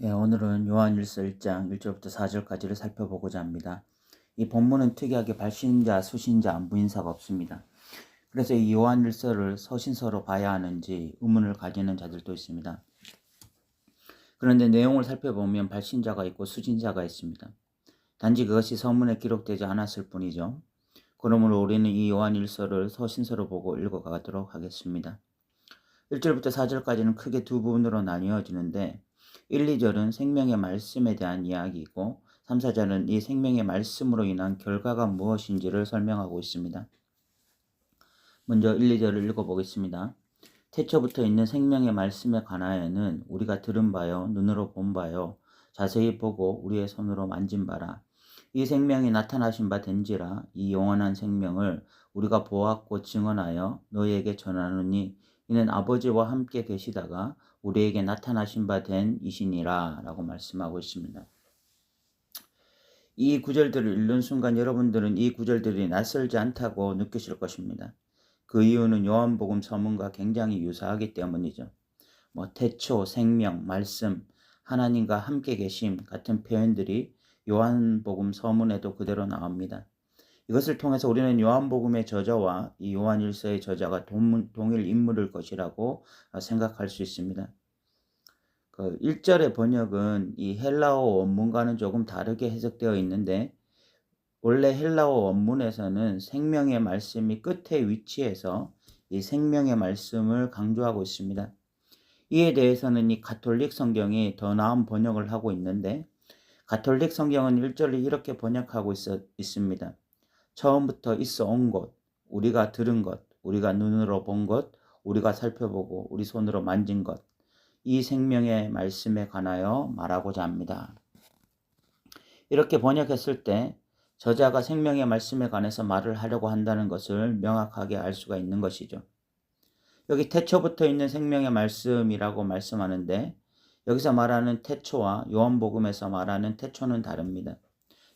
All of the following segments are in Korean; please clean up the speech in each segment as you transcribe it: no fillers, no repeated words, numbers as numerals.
오늘은 요한일서 1장 1절부터 4절까지를 살펴보고자 합니다. 이 본문은 특이하게 발신자, 수신자, 안부인사가 없습니다. 그래서 이 요한일서를 서신서로 봐야 하는지 의문을 가지는 자들도 있습니다. 그런데 내용을 살펴보면 발신자가 있고 수신자가 있습니다. 단지 그것이 서문에 기록되지 않았을 뿐이죠. 그러므로 우리는 이 요한일서를 서신서로 보고 읽어가도록 하겠습니다. 1절부터 4절까지는 크게 두 부분으로 나뉘어지는데 1, 2절은 생명의 말씀에 대한 이야기이고 3, 4절은 이 생명의 말씀으로 인한 결과가 무엇인지를 설명하고 있습니다. 먼저 1, 2절을 읽어보겠습니다. 태초부터 있는 생명의 말씀에 관하여는 우리가 들은 바요, 눈으로 본 바요, 자세히 보고 우리의 손으로 만진 바라. 이 생명이 나타나신 바 된지라. 이 영원한 생명을 우리가 보았고 증언하여 너희에게 전하노니 이는 아버지와 함께 계시다가 우리에게 나타나신 바 된 이시니라 라고 말씀하고 있습니다. 이 구절들을 읽는 순간 여러분들은 이 구절들이 낯설지 않다고 느끼실 것입니다. 그 이유는 요한복음 서문과 굉장히 유사하기 때문이죠. 태초, 생명, 말씀, 하나님과 함께 계심 같은 표현들이 요한복음 서문에도 그대로 나옵니다. 이것을 통해서 우리는 요한복음의 저자와 이 요한일서의 저자가 동일 인물일 것이라고 생각할 수 있습니다. 1절의 번역은 이 헬라어 원문과는 조금 다르게 해석되어 있는데 원래 헬라어 원문에서는 생명의 말씀이 끝에 위치해서 이 생명의 말씀을 강조하고 있습니다. 이에 대해서는 이 가톨릭 성경이 더 나은 번역을 하고 있는데 가톨릭 성경은 1절을 이렇게 번역하고 있습니다. 처음부터 있어 온 것, 우리가 들은 것, 우리가 눈으로 본 것, 우리가 살펴보고 우리 손으로 만진 것, 이 생명의 말씀에 관하여 말하고자 합니다. 이렇게 번역했을 때 저자가 생명의 말씀에 관해서 말을 하려고 한다는 것을 명확하게 알 수가 있는 것이죠. 여기 태초부터 있는 생명의 말씀이라고 말씀하는데 여기서 말하는 태초와 요한복음에서 말하는 태초는 다릅니다.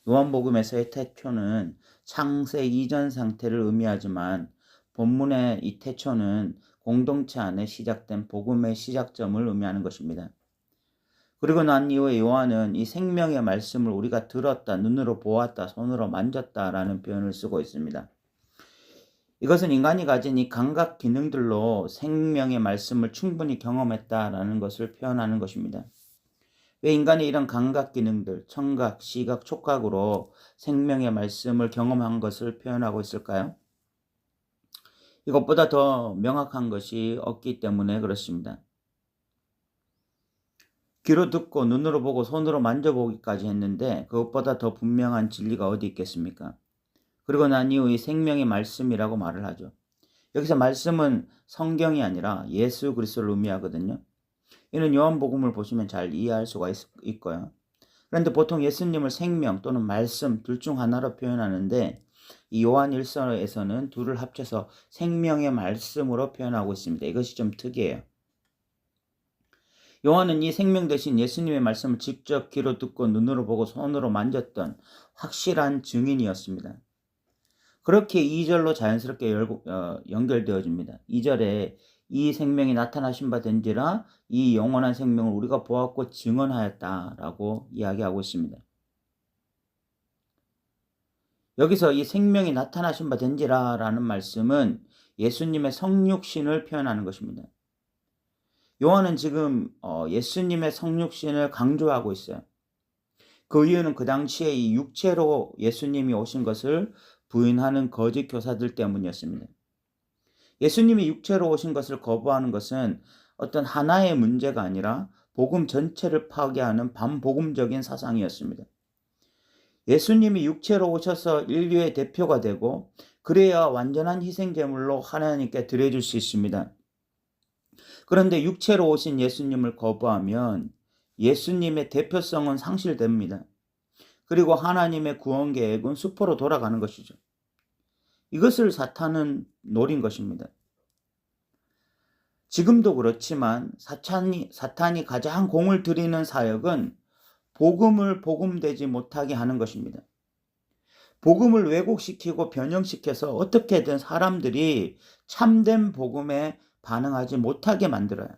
요한복음에서의 태초는 창세 이전 상태를 의미하지만 본문의 이 태초는 공동체 안에 시작된 복음의 시작점을 의미하는 것입니다. 그리고 난 이후에 요한은 이 생명의 말씀을 우리가 들었다, 눈으로 보았다, 손으로 만졌다라는 표현을 쓰고 있습니다. 이것은 인간이 가진 이 감각 기능들로 생명의 말씀을 충분히 경험했다라는 것을 표현하는 것입니다. 왜 인간이 이런 감각 기능들, 청각, 시각, 촉각으로 생명의 말씀을 경험한 것을 표현하고 있을까요? 이것보다 더 명확한 것이 없기 때문에 그렇습니다. 귀로 듣고 눈으로 보고 손으로 만져보기까지 했는데 그것보다 더 분명한 진리가 어디 있겠습니까? 그리고 난 이후 이 생명의 말씀이라고 말을 하죠. 여기서 말씀은 성경이 아니라 예수 그리스도를 의미하거든요. 이는 요한복음을 보시면 잘 이해할 수가 있고요. 그런데 보통 예수님을 생명 또는 말씀 둘 중 하나로 표현하는데 이 요한일서에서는 둘을 합쳐서 생명의 말씀으로 표현하고 있습니다. 이것이 좀 특이해요. 요한은 이 생명 대신 예수님의 말씀을 직접 귀로 듣고 눈으로 보고 손으로 만졌던 확실한 증인이었습니다. 그렇게 2절로 자연스럽게 연결되어집니다. 2절에 이 생명이 나타나신 바 된지라 이 영원한 생명을 우리가 보았고 증언하였다라고 이야기하고 있습니다. 여기서 이 생명이 나타나신 바 된지라라는 말씀은 예수님의 성육신을 표현하는 것입니다. 요한은 지금 예수님의 성육신을 강조하고 있어요. 그 이유는 그 당시에 이 육체로 예수님이 오신 것을 부인하는 거짓 교사들 때문이었습니다. 예수님이 육체로 오신 것을 거부하는 것은 어떤 하나의 문제가 아니라 복음 전체를 파괴하는 반복음적인 사상이었습니다. 예수님이 육체로 오셔서 인류의 대표가 되고 그래야 완전한 희생제물로 하나님께 드려줄 수 있습니다. 그런데 육체로 오신 예수님을 거부하면 예수님의 대표성은 상실됩니다. 그리고 하나님의 구원 계획은 수포로 돌아가는 것이죠. 이것을 사탄은 노린 것입니다. 지금도 그렇지만 사탄이 가장 공을 들이는 사역은 복음을 복음되지 못하게 하는 것입니다. 복음을 왜곡시키고 변형시켜서 어떻게든 사람들이 참된 복음에 반응하지 못하게 만들어요.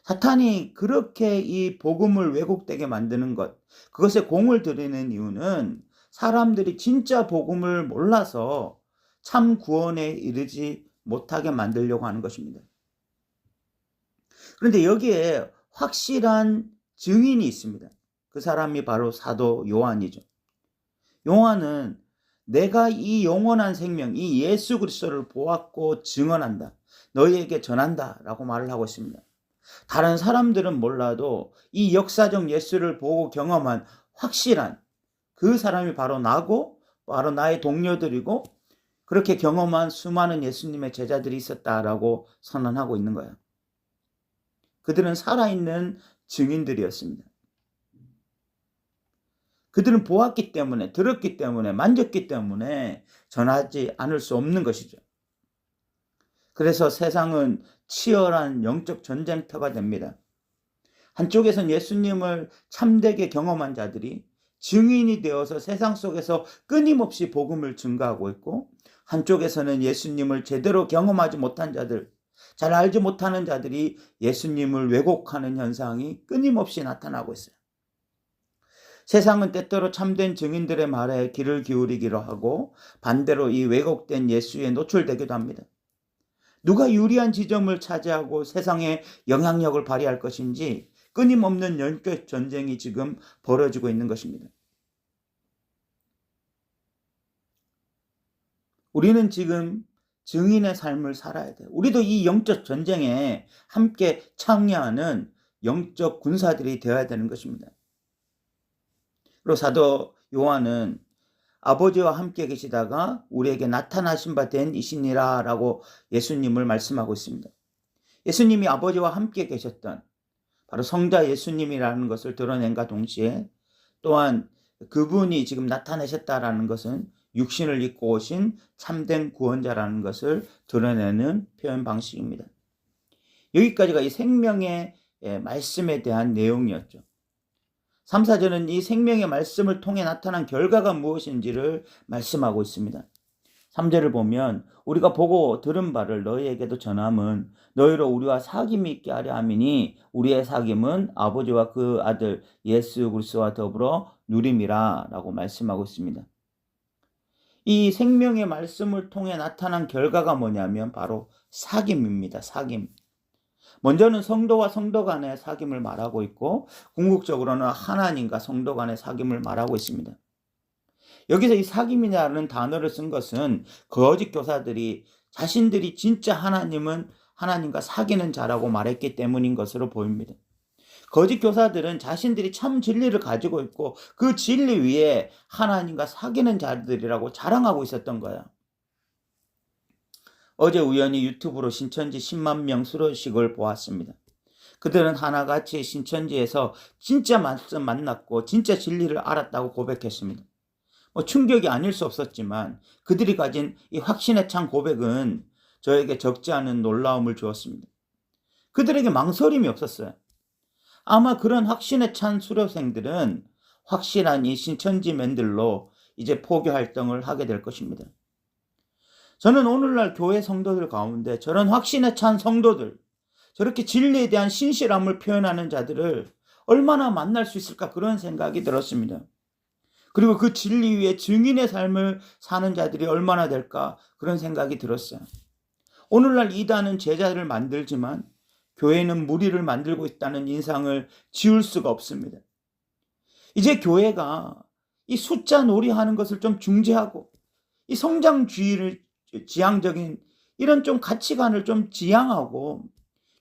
사탄이 그렇게 이 복음을 왜곡되게 만드는 것, 그것에 공을 들이는 이유는 사람들이 진짜 복음을 몰라서 참 구원에 이르지 못하게 만들려고 하는 것입니다. 그런데 여기에 확실한 증인이 있습니다. 그 사람이 바로 사도 요한이죠. 요한은 내가 이 영원한 생명, 이 예수 그리스도를 보았고 증언한다. 너희에게 전한다. 라고 말을 하고 있습니다. 다른 사람들은 몰라도 이 역사적 예수를 보고 경험한 확실한 그 사람이 바로 나고 바로 나의 동료들이고 그렇게 경험한 수많은 예수님의 제자들이 있었다라고 선언하고 있는 거예요. 그들은 살아있는 증인들이었습니다. 그들은 보았기 때문에, 들었기 때문에, 만졌기 때문에 전하지 않을 수 없는 것이죠. 그래서 세상은 치열한 영적 전쟁터가 됩니다. 한쪽에선 예수님을 참되게 경험한 자들이 증인이 되어서 세상 속에서 끊임없이 복음을 증거하고 있고, 한쪽에서는 예수님을 제대로 경험하지 못한 자들, 잘 알지 못하는 자들이 예수님을 왜곡하는 현상이 끊임없이 나타나고 있어요. 세상은 때때로 참된 증인들의 말에 귀를 기울이기로 하고 반대로 이 왜곡된 예수에 노출되기도 합니다. 누가 유리한 지점을 차지하고 세상에 영향력을 발휘할 것인지 끊임없는 영적 전쟁이 지금 벌어지고 있는 것입니다. 우리는 지금 증인의 삶을 살아야 돼요. 우리도 이 영적 전쟁에 함께 참여하는 영적 군사들이 되어야 되는 것입니다. 그리고 사도 요한은 아버지와 함께 계시다가 우리에게 나타나신 바 된 이시니라 라고 예수님을 말씀하고 있습니다. 예수님이 아버지와 함께 계셨던 바로 성자 예수님이라는 것을 드러낸과 동시에 또한 그분이 지금 나타내셨다라는 것은 육신을 입고 오신 참된 구원자라는 것을 드러내는 표현 방식입니다. 여기까지가 이 생명의 말씀에 대한 내용이었죠. 3, 4절은 이 생명의 말씀을 통해 나타난 결과가 무엇인지를 말씀하고 있습니다. 3절을 보면 우리가 보고 들은 바를 너희에게도 전함은 너희로 우리와 사귐이 있게 하려 함이니 우리의 사귐은 아버지와 그 아들 예수 그리스도와 더불어 누림이라 라고 말씀하고 있습니다. 이 생명의 말씀을 통해 나타난 결과가 뭐냐면 바로 사귐입니다. 사귐. 먼저는 성도와 성도 간의 사귐을 말하고 있고 궁극적으로는 하나님과 성도 간의 사귐을 말하고 있습니다. 여기서 이 사귐이라는 단어를 쓴 것은 거짓 교사들이 자신들이 진짜 하나님과 사귀는 자라고 말했기 때문인 것으로 보입니다. 거짓 교사들은 자신들이 참 진리를 가지고 있고 그 진리 위에 하나님과 사귀는 자들이라고 자랑하고 있었던 거예요. 어제 우연히 유튜브로 신천지 10만 명 수료식을 보았습니다. 그들은 하나같이 신천지에서 진짜 말씀 만났고 진짜 진리를 알았다고 고백했습니다. 충격이 아닐 수 없었지만 그들이 가진 이 확신에 찬 고백은 저에게 적지 않은 놀라움을 주었습니다. 그들에게 망설임이 없었어요. 아마 그런 확신에 찬 수료생들은 확실한 이 신천지맨들로 이제 포교 활동을 하게 될 것입니다. 저는 오늘날 교회 성도들 가운데 저런 확신에 찬 성도들, 저렇게 진리에 대한 신실함을 표현하는 자들을 얼마나 만날 수 있을까 그런 생각이 들었습니다. 그리고 그 진리 위에 증인의 삶을 사는 자들이 얼마나 될까 그런 생각이 들었어요. 오늘날 이단은 제자를 만들지만 교회는 무리를 만들고 있다는 인상을 지울 수가 없습니다. 이제 교회가 이 숫자 놀이하는 것을 좀 중지하고 이 성장주의를 지향적인 이런 좀 가치관을 좀 지향하고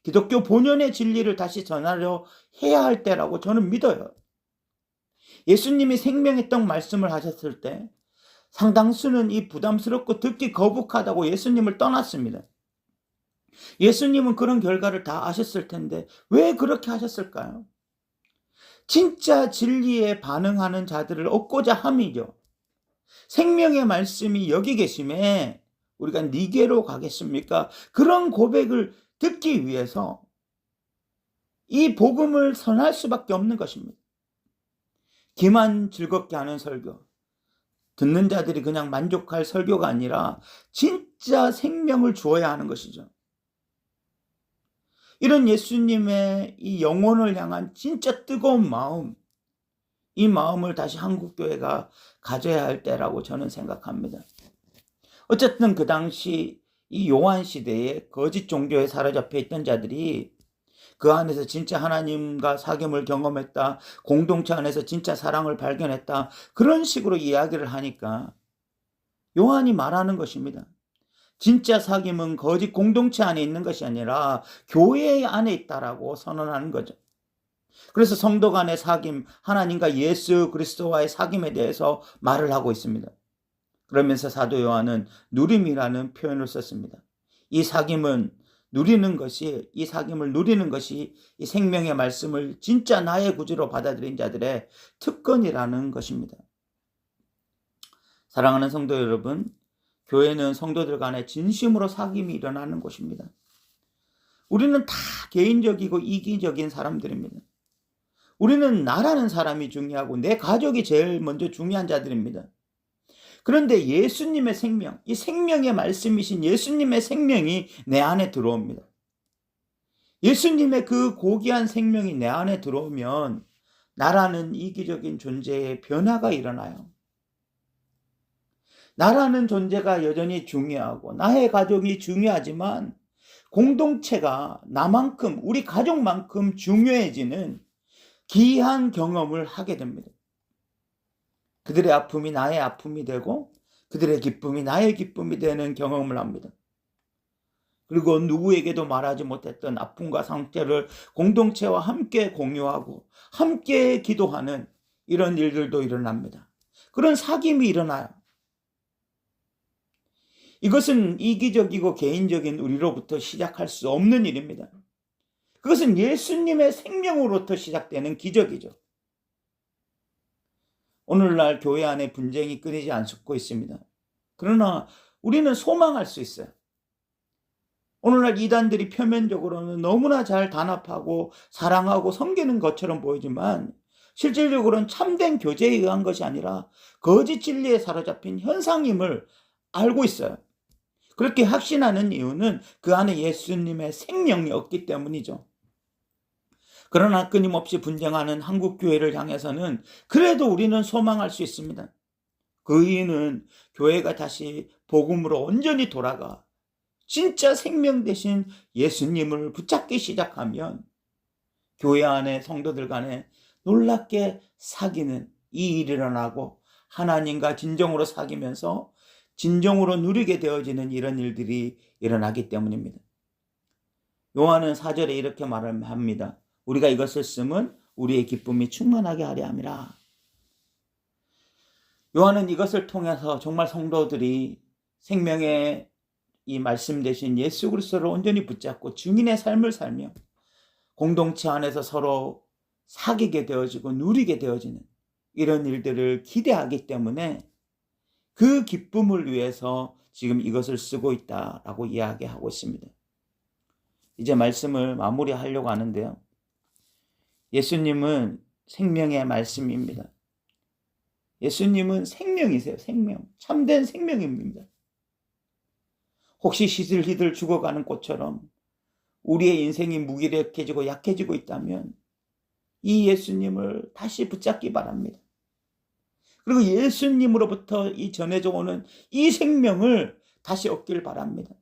기독교 본연의 진리를 다시 전하려 해야 할 때라고 저는 믿어요. 예수님이 생명의 떡 말씀을 하셨을 때 상당수는 이 부담스럽고 듣기 거북하다고 예수님을 떠났습니다. 예수님은 그런 결과를 다 아셨을 텐데 왜 그렇게 하셨을까요? 진짜 진리에 반응하는 자들을 얻고자 함이죠. 생명의 말씀이 여기 계심에 우리가 니게로 가겠습니까? 그런 고백을 듣기 위해서 이 복음을 선할 수밖에 없는 것입니다. 귀만 즐겁게 하는 설교, 듣는 자들이 그냥 만족할 설교가 아니라 진짜 생명을 주어야 하는 것이죠. 이런 예수님의 이 영혼을 향한 진짜 뜨거운 마음, 이 마음을 다시 한국교회가 가져야 할 때라고 저는 생각합니다. 어쨌든 그 당시 이 요한 시대에 거짓 종교에 사로잡혀 있던 자들이 그 안에서 진짜 하나님과 사귐을 경험했다, 공동체 안에서 진짜 사랑을 발견했다, 그런 식으로 이야기를 하니까 요한이 말하는 것입니다. 진짜 사귐은 거짓 공동체 안에 있는 것이 아니라 교회 안에 있다라고 선언하는 거죠. 그래서 성도 간의 사귐, 하나님과 예수 그리스도와의 사귐에 대해서 말을 하고 있습니다. 그러면서 사도 요한은 누림이라는 표현을 썼습니다. 이 사귐을 누리는 것이 이 생명의 말씀을 진짜 나의 구주로 받아들인 자들의 특권이라는 것입니다. 사랑하는 성도 여러분, 교회는 성도들 간에 진심으로 사귐이 일어나는 곳입니다. 우리는 다 개인적이고 이기적인 사람들입니다. 우리는 나라는 사람이 중요하고 내 가족이 제일 먼저 중요한 자들입니다. 그런데 예수님의 생명, 이 생명의 말씀이신 예수님의 생명이 내 안에 들어옵니다. 예수님의 그 고귀한 생명이 내 안에 들어오면 나라는 이기적인 존재의 변화가 일어나요. 나라는 존재가 여전히 중요하고 나의 가족이 중요하지만 공동체가 나만큼, 우리 가족만큼 중요해지는 귀한 경험을 하게 됩니다. 그들의 아픔이 나의 아픔이 되고 그들의 기쁨이 나의 기쁨이 되는 경험을 합니다. 그리고 누구에게도 말하지 못했던 아픔과 상태를 공동체와 함께 공유하고 함께 기도하는 이런 일들도 일어납니다. 그런 사귐이 일어나요. 이것은 이기적이고 개인적인 우리로부터 시작할 수 없는 일입니다. 그것은 예수님의 생명으로부터 시작되는 기적이죠. 오늘날 교회 안에 분쟁이 끊이지 않고 있습니다. 그러나 우리는 소망할 수 있어요. 오늘날 이단들이 표면적으로는 너무나 잘 단합하고 사랑하고 섬기는 것처럼 보이지만 실질적으로는 참된 교제에 의한 것이 아니라 거짓 진리에 사로잡힌 현상임을 알고 있어요. 그렇게 확신하는 이유는 그 안에 예수님의 생명이 없기 때문이죠. 그러나 끊임없이 분쟁하는 한국교회를 향해서는 그래도 우리는 소망할 수 있습니다. 그 이유는 교회가 다시 복음으로 온전히 돌아가 진짜 생명 되신 예수님을 붙잡기 시작하면 교회 안에 성도들 간에 놀랍게 사귀는 이 일이 일어나고 하나님과 진정으로 사귀면서 진정으로 누리게 되어지는 이런 일들이 일어나기 때문입니다. 요한은 4절에 이렇게 말을 합니다. 우리가 이것을 쓰면 우리의 기쁨이 충만하게 하려 함이라. 요한은 이것을 통해서 정말 성도들이 생명의 이 말씀 되신 예수 그리스도를 온전히 붙잡고 증인의 삶을 살며 공동체 안에서 서로 사귀게 되어지고 누리게 되어지는 이런 일들을 기대하기 때문에 그 기쁨을 위해서 지금 이것을 쓰고 있다라고 이야기하고 있습니다. 이제 말씀을 마무리하려고 하는데요. 예수님은 생명의 말씀입니다. 예수님은 생명이세요. 생명. 참된 생명입니다. 혹시 시들시들 죽어가는 꽃처럼 우리의 인생이 무기력해지고 약해지고 있다면 이 예수님을 다시 붙잡기 바랍니다. 그리고 예수님으로부터 이 전해져 오는 이 생명을 다시 얻길 바랍니다.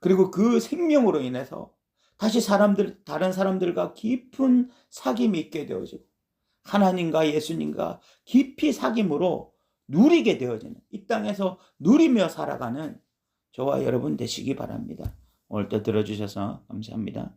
그리고 그 생명으로 인해서 다시 다른 사람들과 깊은 사귐이 있게 되어지고 하나님과 예수님과 깊이 사귐으로 누리게 되어지는 이 땅에서 누리며 살아가는 저와 여러분 되시기 바랍니다. 오늘도 들어주셔서 감사합니다.